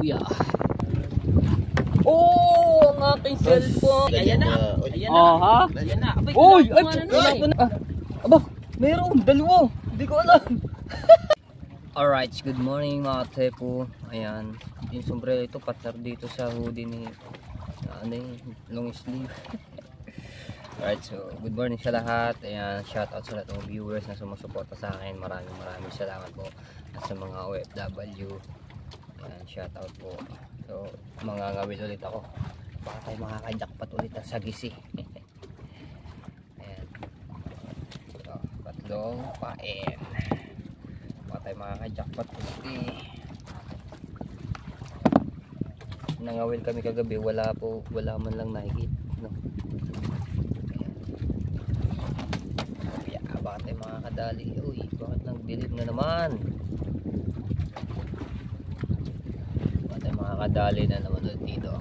kuya. Oh, ang aking cellphone. Ayan na. Ayan na. Ha? Ayan na. Uy, aba, mayroon dalawa. Hindi ko alam. Alright, good morning mga tepo. Ayan, yung sombrero ito partner dito sa hoodie ni long sleeve. Alright, so good morning sa lahat. Ayan, shout out sa lahat ng viewers na sumusuporta sa akin. Maraming salamat po. At sa mga OFW, ayan, shout out po. So, mangangawil ulit ako. Baka tayo makaka-jackpot ulit sa gisi. Ayan. So, tatlong pain. Baka tayo makaka-jackpot ulit. Nangawil kami kagabi, wala man lang nakikita, no? Ayan. Baka tayo makakadali. Uy, bakit nagdilim na naman? Makakadali na naman ulit dito.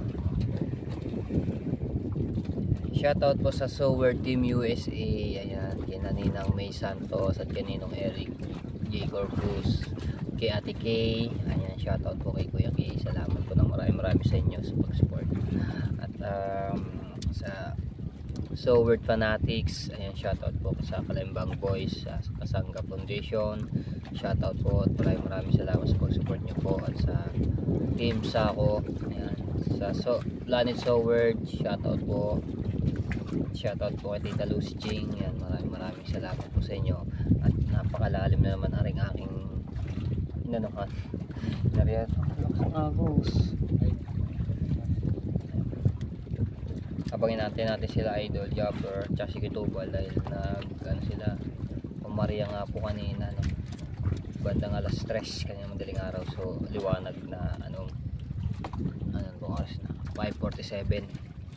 Shoutout po sa Sower Team USA. Ayan, kina Ninang May Santos at kaninong Eric J. Corpus, kay Ate Kay. Ayan, shoutout po kay Kuya Kay. Salamat po ng marami sa inyo sa pag-support. At sa Sower Fanatics, ayan, shoutout po sa Kalembang Boys, sa Kasangga Foundation. Shoutout po at maraming salamat sa pag-support nyo po. At sa Team Sako, ayan, sa Planet Sower, shoutout po kay Tita Lucy Ching. Ayan, maraming salamat po sa inyo. At napakalalim na naman aring aking inanuhan. Nariyan ang agos. Abangin natin sila Idol Jobber at si Kitubal dahil sila pumariya nga po kanina, no? Bandang alas 3 kanina madaling araw. So liwanag na anong oras na 5:47.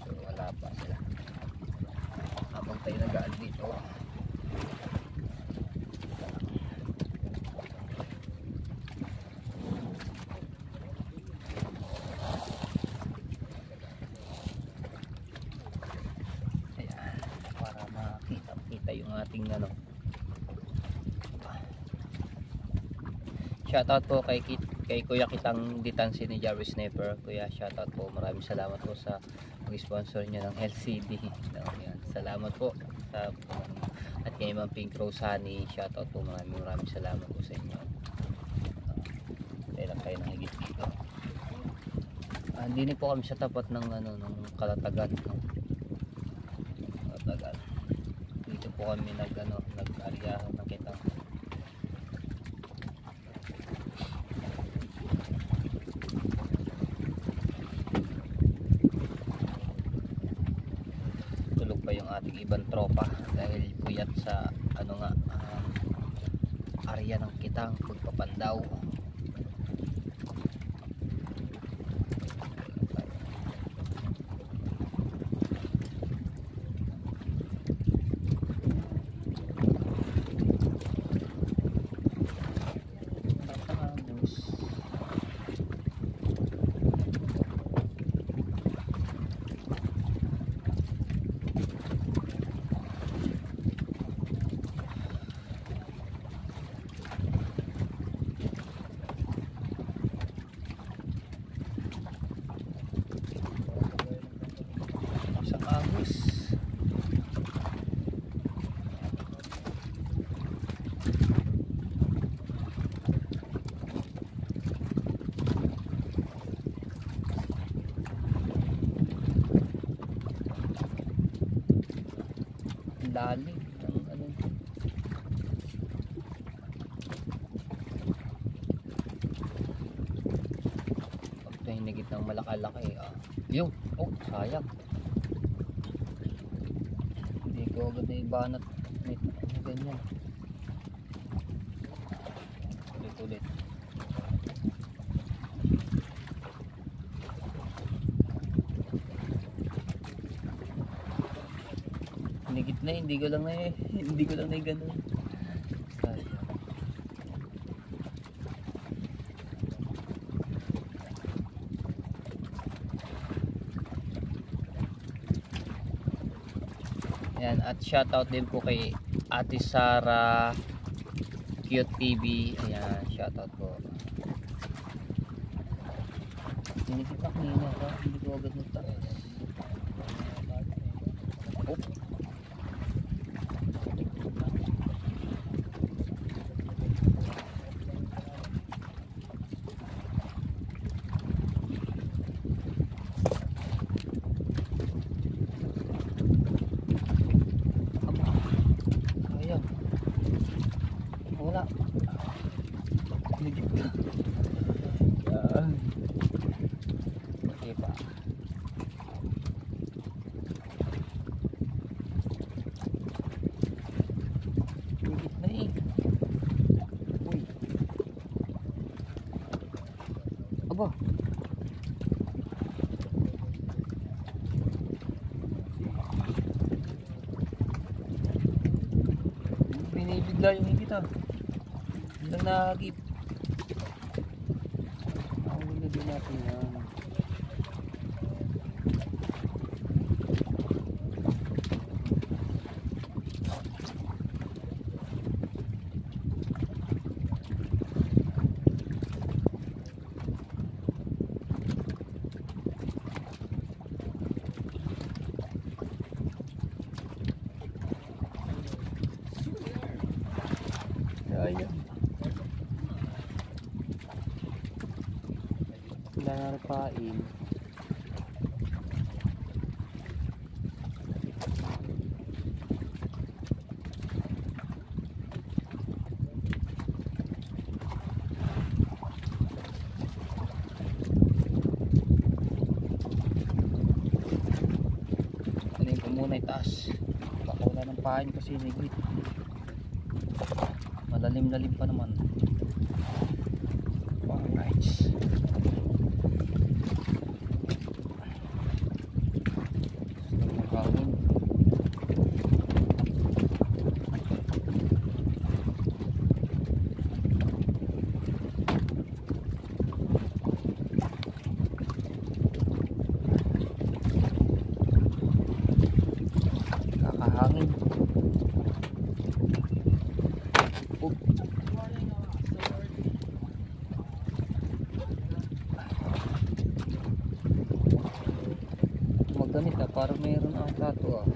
So wala pa sila habang tayo nag-aal dito. Ayan, para makita yung ating shoutout po kay Kuya Kitang Ditansi ni Jarvis Sniper. Kuya, shoutout po. Maraming salamat po sa mag-sponsor niya ng LCD. Ayan, salamat po. At kay Ma'am Pink Rose Honey, shoutout po. Maraming salamat po sa inyo. Tayo lang tayo nahigit dito. Hindi po kami sa tapat ng Kalatagan. Kalatagan. Dito po kami nag-aryahan ng Kitang. Yung ating ibang tropa dahil puyat sa area ng Kitang pagpapandaw. Lalim ng pag hinigit ng malaki-laki yun, sayang, hindi ko agad na ibanat na ganyan. Ulit hinigit na, hindi ko lang na ganun. Ayan, at shoutout din po kay Ate Sara Cute TV. Ayan, shoutout po. Sinigit na kanina ka, hindi ko agad nagtaas. Oh. Ayan. Wala. Sinigit ka. Okay pa. Higit na eh. Uy. Aba. Binibigla yung higit ah. Biglang nahagip. Nakahuli din natin yan. Ayan. Larapain. Kunin ko muna itaas. Baka wala ng pain kasi nigwit. Malalim-lalim pa naman. Alright. Hangin. Kakahangin. Magganit ah, para mayroon ang plato ah.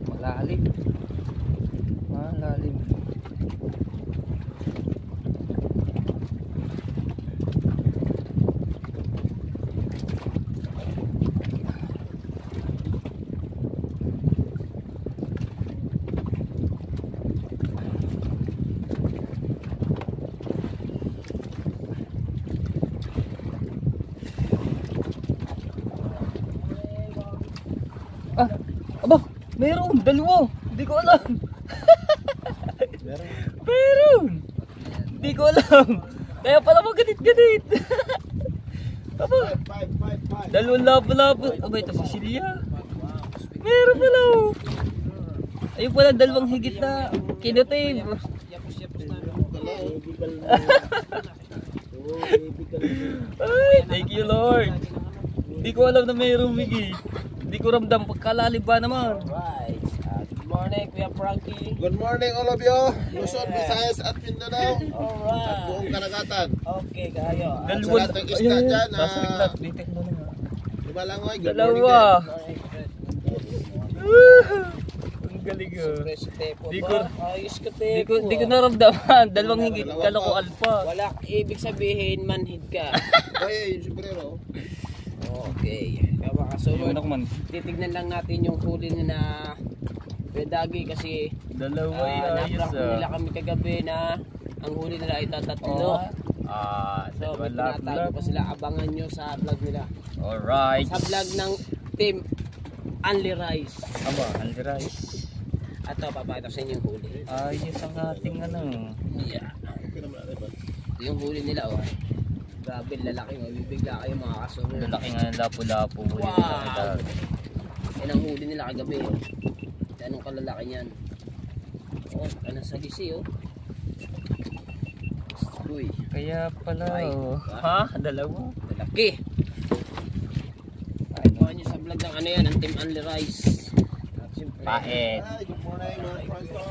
Malalim. Malalim. Ah, aba, meron, dalawa. Hindi ko alam. Meron. Hindi ko alam. Kaya pala maganit-ganit. Aba, dalawang labo-labo. Aba, ito si Silya. Meron pala. Ayun pala, dalawang higit na kinutin. Ay, thank you Lord. Hindi ko alam na mayroong higit. Hindi ko ramdam pagkalalim ba naman. Right. Good morning, Kuya Frankie. Good morning all of you. Luzon, Visayas at Mindanao. At Alright. buong karagatan. Okay, kayo. Sa lahat ng isda dyan, Bitek mo na nga. lumalangoy. Good morning Dalawa. din. Ang galing ah. Fresh tepo Di ba? ko- Ayos ka tepo. Di ko naramdaman. Dalawang higit. Kala ko alpha. Wala ibig sabihin manhid ka. Ay, yung sombrero. Okay. Kaya mga kasunod, Ayun ako man. titignan lang natin yung huli na Pedagi kasi Dalawa ayos na-prank nila ah. kami kagabi na ang huli nila ay tatatlo. So, So, may tinatago pa sila. Abangan nyo sa vlog nila. Alright. Sa vlog ng Team Only Rice. Aba, Alright. At ito, papakita sa inyo yung huli. Ayos ang ating ano. Yeah. Ito yung huli nila, oh. Grabe, lalaki. Mabibigla kayo mga kasunod. Lalaki nga ng lapo-lapo. Wow! Yan ang huli nila kagabi. Anong kalalaki niyan? Oh, ano sa gisi, oh. Uy, Kaya pala Ay, oh. Ha? Dalawa? lalaki. Ay, nyo sa talagang ano yan, ang Team Only Rice. At siyempre, Paet. Ay, good morning mga Franstar.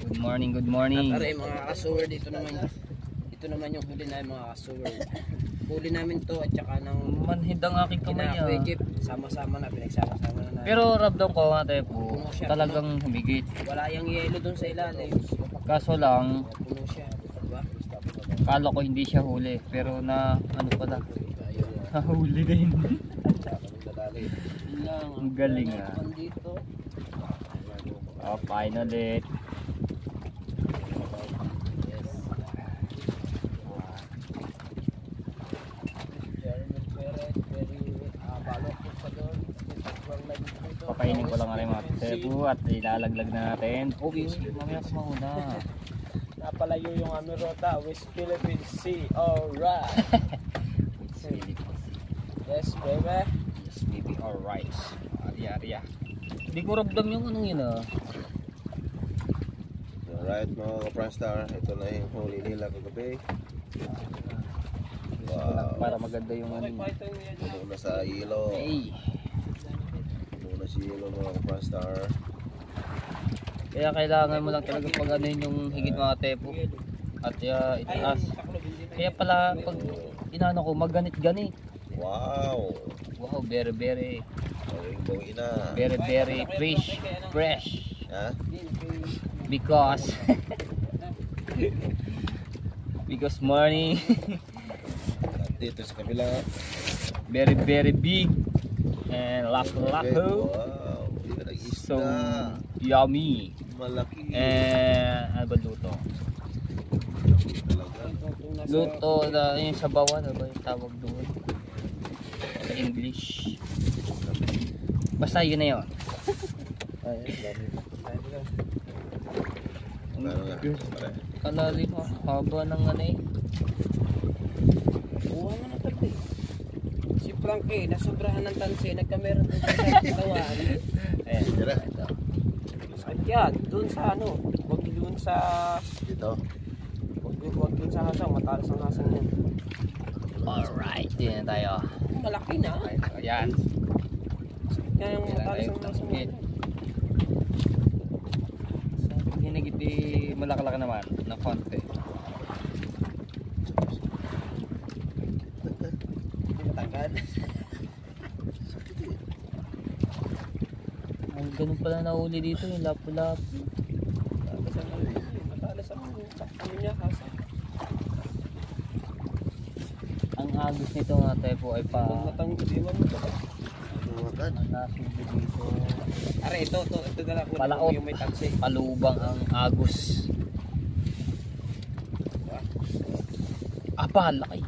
Good morning, good morning. At aray, mga kasuwer, ito naman yung huli na mga kasuwer. Huli namin to at saka ng Manhid ang aking kamay Kuya Jeep. Sama-sama na, pinagsama-sama na namin. Pero ramdam ko ate po, talagang humigit. Wala yung yelo dun sa ilalim. Kaso lang, Puno siya. Diba? kala ko hindi siya huli. Pero na ano pala, nahuli din. Yun lang. Ang galing ah. Dito. Oh, finally. Papainin ko lang rin mga tepo at ilalaglag na natin. Okay, mamaya ko mauna. Napalayo yung aming rota, West Philippine Sea. Alright. Yes, baby. Yes, baby, alright. Arya. Hindi ko ramdam yung anong yun ah. Alright mga Franstar, ito na yung huli nila kagabi. Wow. Para maganda yung ano. Puno na sa ilo. Hey. Puno na sa ilo mga Franstar. Kaya kailangan mo lang talaga pag ano yun yung higit mga tepo. At itaas. Kaya pala pag inano ko maganit-ganit. Wow. Wow, very Bawing na. very fresh. Ha? Because morning Dito sa kabila. very big and lako. Wow. Dito So nag-isda. yummy. Malaki. And ano ba luto? Talaga. Luto na yung sabawan, ano ba yung tawag doon? Sa English. Basta yun na yun. Ano nga? Pare. Kalalim ha, haba ng ano eh. Buha mo na tabi. Si Frankie, nasobrahan ng tansi, nagkamera doon sa katawan. Ayan, Tira. ito. Saan yan? Doon sa ano? Huwag doon sa... Dito. Huwag doon sa hasang, matalas ang hasang yan. Alright, din na tayo. Malaki na. Ayan. Yan yung matalas ang hasang yan. Sa ginigit malaki-laki naman na konti. Matangkad. Ang ganun pala nahuli dito yung lapu-lapu. Matalas ang ano niya, hasang. Ang agos nito nga tayo po ay pa Iwan mo ito. Makan. nasubo dito. Are, ito na lang. Palaot. Yung may tansi. Palubang ang agos. Apa, laki.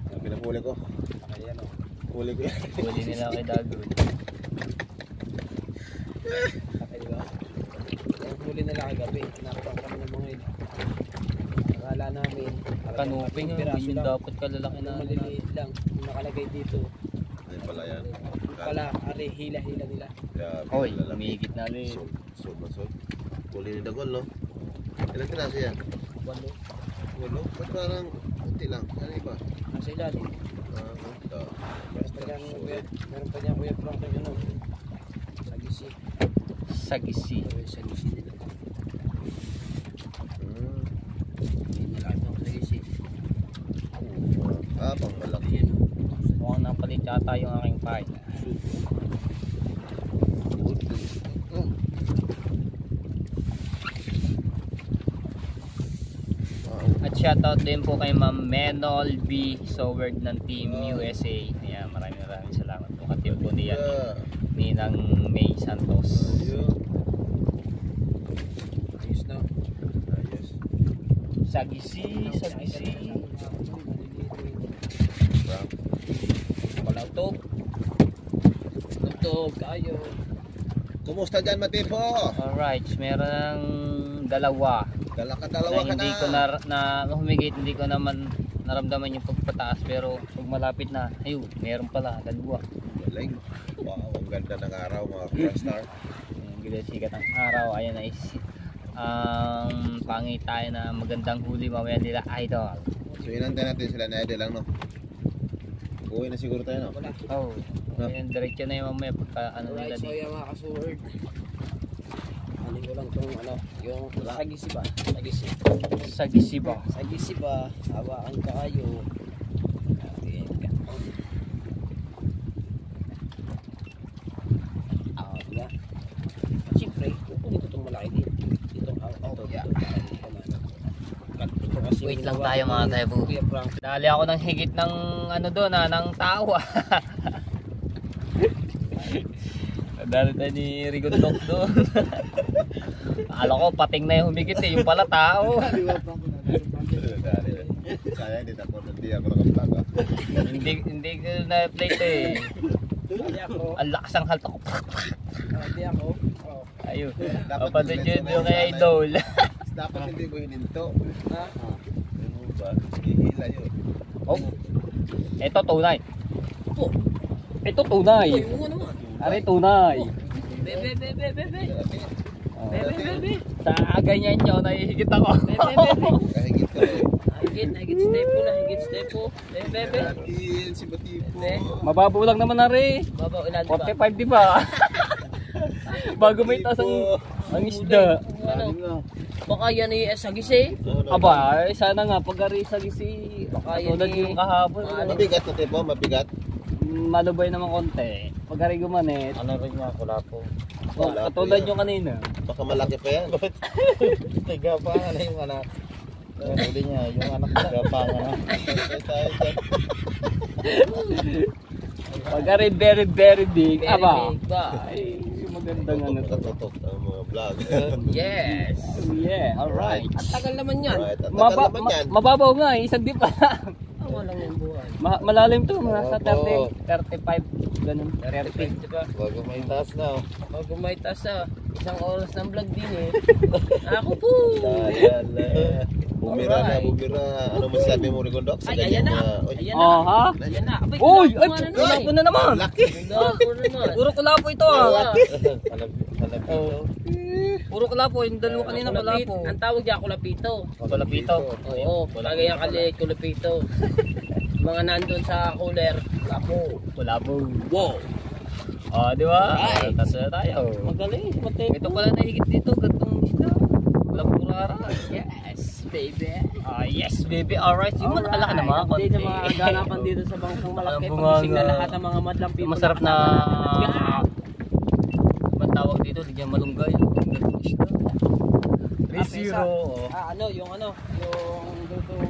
Ang pinahuli ko. Ayan o. Huli ko yan. Huli nila kay Dagon. Diba? Yung huli nila kagabi, tinapang kami ng mga yun. Akala namin, Kanuping piraso yun lang. dapat kalalaki Yung na. maliliit lang, yung nakalagay dito. Ayun pala yan. Yung pala, ari, hila-hila nila. Kaya Hoy, pinalala. umigit na rin. Sol. Huli ni Dagol, no? Ilang piraso yan? Walo. Walo? Ba't parang kunti lang? Ano iba? Nasa ilalim. Ito. Meron pa dyan, meron pa dyan Kuya Frank yung ano. Sagisi. Sagisi. Sagisi nila. Hmm. Hindi nila ng sagisi. Pang malaki. Ayan o. Mukhang napalit yata yung aking pie. At shoutout din po kay Ma'am Menol B. Soward ng Team USA. Ayan, maraming salamat po. Katiyo po niyan ni Nang May Santos. Ayos na. Ayos. Sagisi. Palautok. Tugtog kayo. Kumusta dyan, Matipo? Alright, meron ng dalawa. Dalawa Na ka hindi na. ko na humigit, hindi ko naman naramdaman yung pagpataas, pero pag malapit na, ayun, meron pala, dalawa. Galing. Wow, ang ganda ng araw, mga Franstar. Yung gila sikat ng araw, ayan na is pangit tayo na magandang huli mamaya nila idol. So, inantay natin sila na Idol lang, no? Uwi na siguro tayo, no? Wala. Oh. Ayan, diretso na yung mamaya pagka ano nila Alright, so dito. yung mga kasuword. Anin ko lang tong ano, yung sagisi ba? Sagisi. Sagisi ba? Sagisi ba? Hawakan ka kayo. Ayan ka. Diba? At siyempre, kukunin ko itong malaki din. Itong ito. Yeah. Ito kasi Wait lang yung tayo mga tebo. Kuya Frank. Dali ako ng higit ng ano doon ng tao. Dali tayo ni Rigondok doon. Akala ko pating na yung humigit eh. Yung pala tao. Kaya hindi ako nakaplaga. hindi ko na plate eh. Hindi ako. Ang lakas ng halta ko. Hindi ako. Oh. Ayun. Dapat Kapatid diretso yun na yung yun kay sana Idol. Dapat hindi mo hininto. Ha? Ano ba? Hihila yun. Oh. Ito tunay. Ito. Ito tunay. Uy, yung ano naman. Ari tunay. Bebe. Oh. Bebe. Sa ganyan nyo, nahihigit ako. Bebe. Kahigit ka eh. Higit step po. Bebe. Atin, si Batipo. Mababaw lang naman na rin. Babaw ilan ba? 45 di ba? Bago may taas ang isda. Ano? Baka yan ay sagisi. Aba, ay, sana nga pag-ari sa gisi. Baka yan Tulad eh. yung kahapon. Mabigat na tipo, mabigat. Malubay naman konti. Pag-ari gumanit. Ano rin nga, wala po. Oh, Wala po katulad yan. yung kanina. Baka malaki pa yan. Nagapangan na yung anak. Huli niya, yung anak nagapangan na. Tayo dyan. Pag-ari very very big. Very Aba. big ba? Ay, magandang ano to. Tutok ang mga vlog. Yes. Yeah, alright. At tagal naman yan. Right, at tagal naman yan. Mababaw nga, isang di pa. Tama lang yung buhay. Malalim to, nasa Opo. 35, ganun. 30. Diba? Bago may taas na. Pag gumaytas sa isang oras ng vlog din eh. Ako po. Bumira na, Alright. bumira. Ano masasabi mo, Rigondok? Sa Ay, ayan ganyan na. Uy, Ayan Oh, na. ha? Ayan na. Abay, Uy, ay, kulapo nga kulapo na naman. laki. Kulapo naman. Puro kulapo ito ah. Halapito. Puro kulapo, yung dalawa kanina Kulapit. kulapo. Ang tawag niya kulapito. Kulapito. Oo, lagay ang kalik, kulapito. Mga nandun sa cooler. Kulapo. Kulapo. Wow. Oh, di ba? Right. Tatlo na tayo. Magaling. Ito pala nahigit dito, gantong isda. Kulapurara. Yes, baby. Ah, yes baby, alright. Yung malaki naman, konti. Hindi na magaganapan dito sa bangkong malaki. Ang Pagising na bunga. lahat ng mga madlang people. Masarap na... Ang tawag dito, di dyan malunggay. Gantong isda. 3-0. Oh. Ano, yung lutong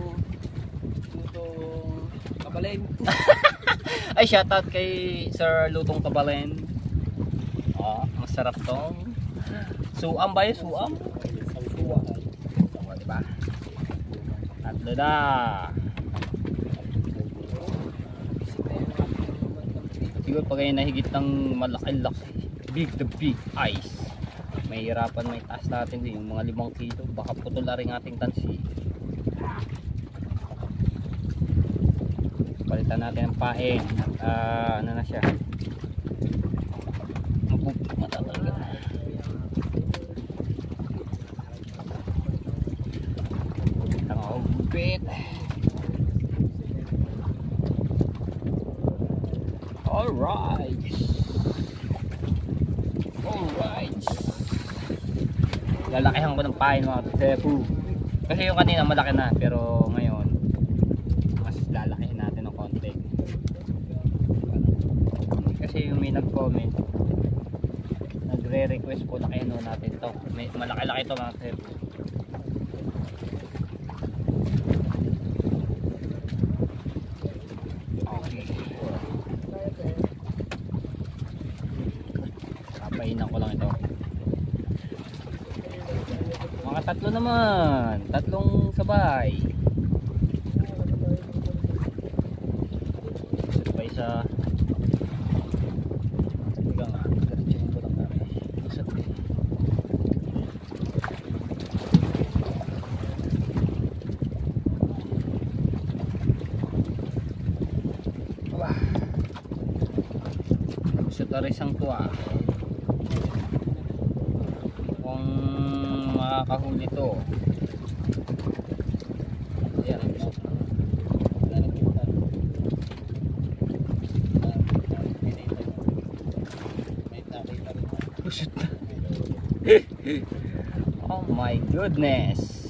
kabalin. Ay, shoutout kay Sir Lutong Kabalen. Ah, masarap tong. Suam ba yun? Suam? Diba? Tatlo na. Siguro pag kayo nahigit ng malaki-laki. Big the big eyes. Mahirapan may taas natin din. Yung mga 5 kilo. Baka putol na rin ating tansi. Palitan natin ang pain. Ano na siya? Mapupumata talaga. Ang bit. Alright. Lalakihan ko ng pain mga tepu. Kasi yung kanina malaki na. Pero ngayon mas lalakihin natin ng konti. Kasi yung may nag-comment, nagre-request po na kayo natin to. May malaki-laki to mga tepu. Okay. Papainan ko lang ito. Mga tatlo naman. Tatlong sabay. Sabay sa... Tiga nga. Diretsuhin ko lang namin. Isat eh. Wah. Isat na rin isang tuwa. Kung makakahuli to. Ayan, ang bisok na. Oh my goodness.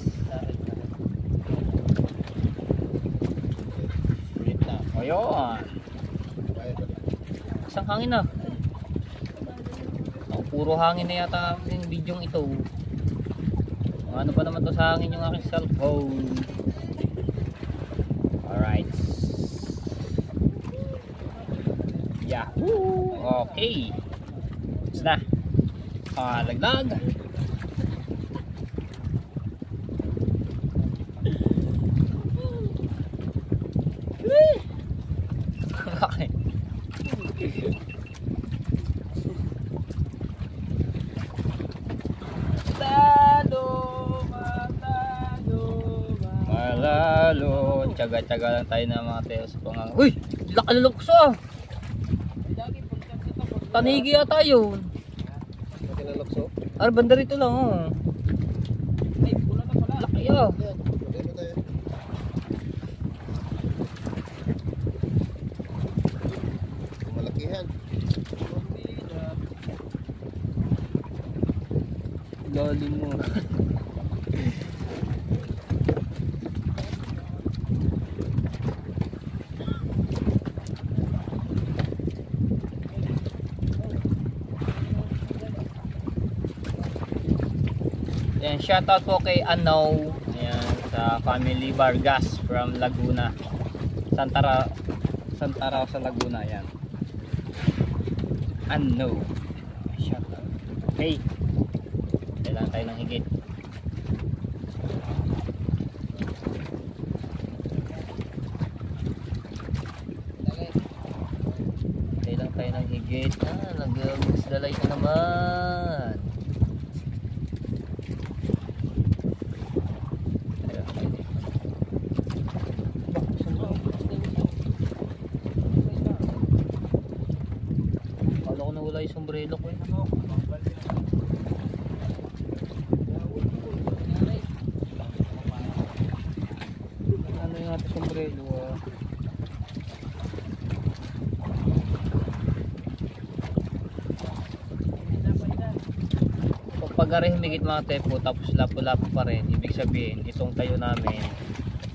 Ulit na. Ayun. Isang hangin na. Oh, puro hangin na yata yung video ito. Ano pa naman to sa hangin yung aking cellphone. Alright. Yahoo! Okay. Tapos na. Laglag. Okay. Malalo. Tsaga-tsaga lang tayo ng mga tayo sa pangang. Uy! Lakalulukso! Tanigi ata yun. Kinalakso. Banda rito lang oh. Ay, pula na pala. Laki oh. Lagay mo tayo. Malakihan. Lalim mo. Yan, shoutout po kay Ano. Ayan, sa family Vargas from Laguna. Santa Rosa, Laguna. Yan. Ano. Shoutout. Okay. Kailangan tayo ng higit. Kailangan tayo ng higit. Nag-dalay ka naman. Kala ko nawala yung sombrero ko eh. Ano yung ating sombrero ah. Pag humigit mga tepo tapos lapo-lapo pa rin, ibig sabihin itong tayo namin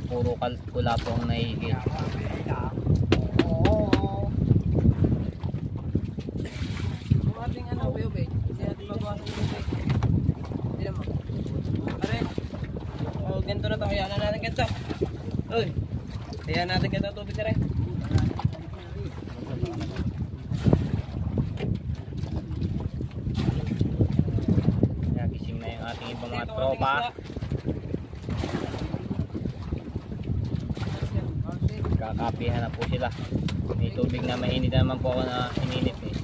puro kulapo ang nahihigit. Ating ano, kuya be? Hindi natin mabawasan yung be. Hindi naman. Pare. Oh, ganito na to. Kaya na natin ganito. Uy. Kaya natin ganito tubig na rin. Gising na yung ating ibang mga tropa. Kakapihan na po sila. May tubig na mainit naman po ako na ininit eh.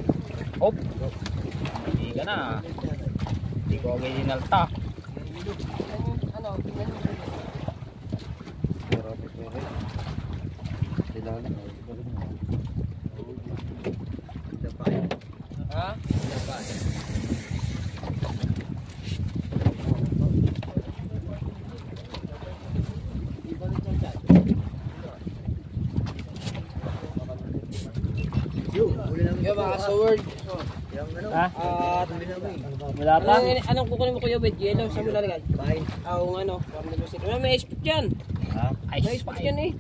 Hop! Hindi ka na. Hindi ko original tak. Ano, tingnan mo. Ha? Yo, baka sa word. Ha? Wala pa? Anong kukunin mo kuya bet? Yellow sa mula lagay? Oo, ano? May spot yan. Ha? May Ice spot pipe. yan eh.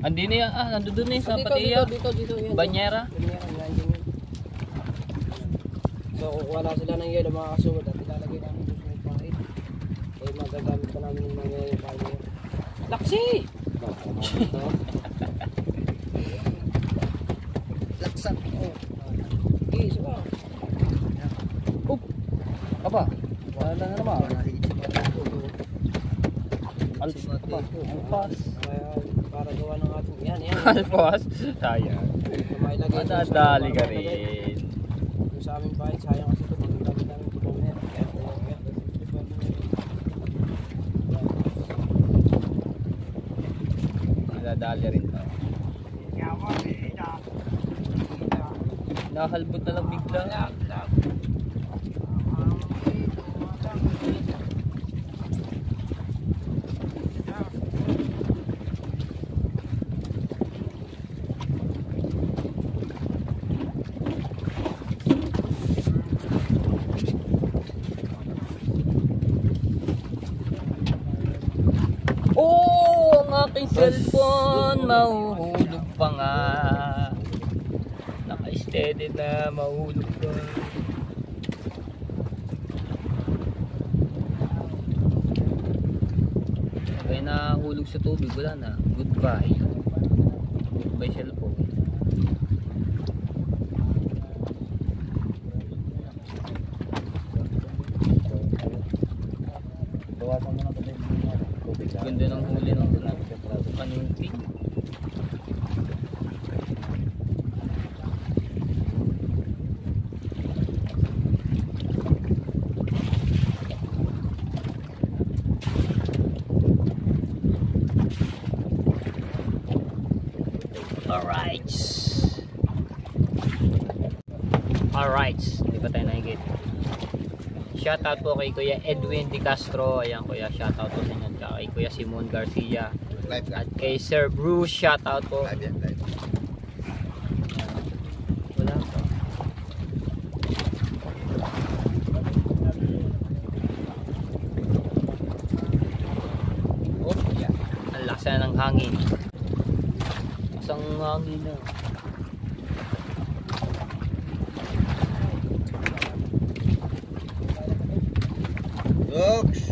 Andi na yan. Nandun na yun sa Dito, patiya. dito. Yan. Banyera. Banyera, yan, yan. So, kukuha lang sila ng yellow mga kasuwad at ilalagay namin doon sa may pahit. Eh, magagamit pa namin yung mga yellow pahit niya. Laksi! Laksak. Okay, isa pa. Aba. Wala na naman. Alpas. Para gawa ng ating yan. Alpas. Sayang. Mailagay doon sa Madadali ka para mailagay. rin. Yung sa aming pahit, sayang kasi ito. Maglagay namin ito ng net. Madadali rin to. Nahalbot na lang bigla. aking cellphone, mahuhulog pa nga. Naka-steady na, mahulog pa. Kaya nahulog sa tubig, wala na. Goodbye. Goodbye cellphone. Bawasan mo na ito yung tubig. Ganda ng huli ng kanungping. Alright, hindi pa tayo nakikit. Shoutout po kay Kuya Edwin Di Castro. Ayan kuya, shoutout po sa inyo. Kay Kuya Simon Garcia. Live At kay Sir Bruce, shoutout po. Live yan, live. Wala pa. Oh, yeah. Ang lakas na ng hangin. Isang hangin na. Dogs!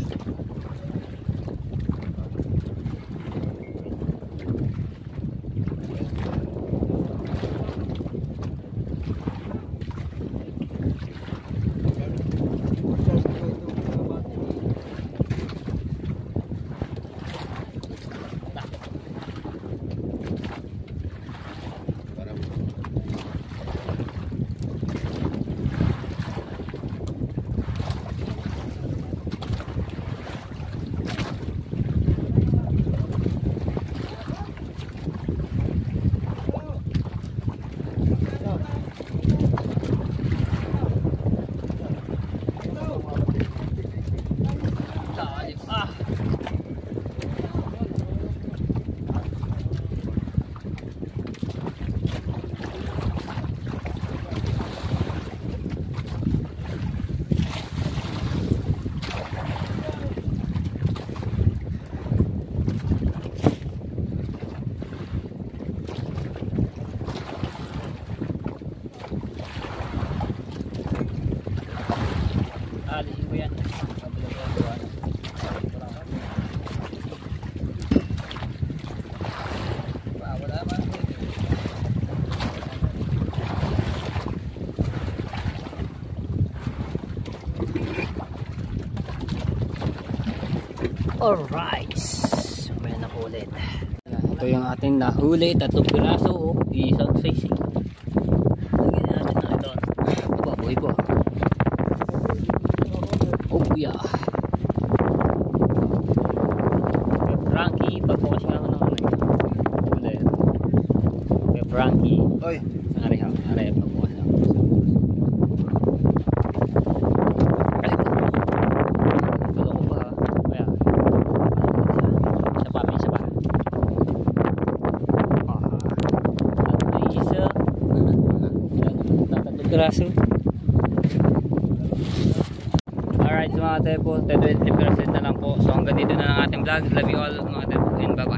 Alisin ko yan. Wala ba? Alright. May nakulit. Ito yung ating nahuli. 3 piraso. Oh. Isang size. Lagyan natin na ito. Aba, buhay po. Oh yeah. Frankie, pagbukas nga ako ng ano yun. Huli. Okay, Frankie. Oy! Ari pagbukas ako. Gulo ko pa. Kaya. Isa pa. Isa. Tatlong piraso. Alright mga tepo, 20% na lang po. So hanggang dito na lang ating vlog. Love you all mga tepo and bye bye.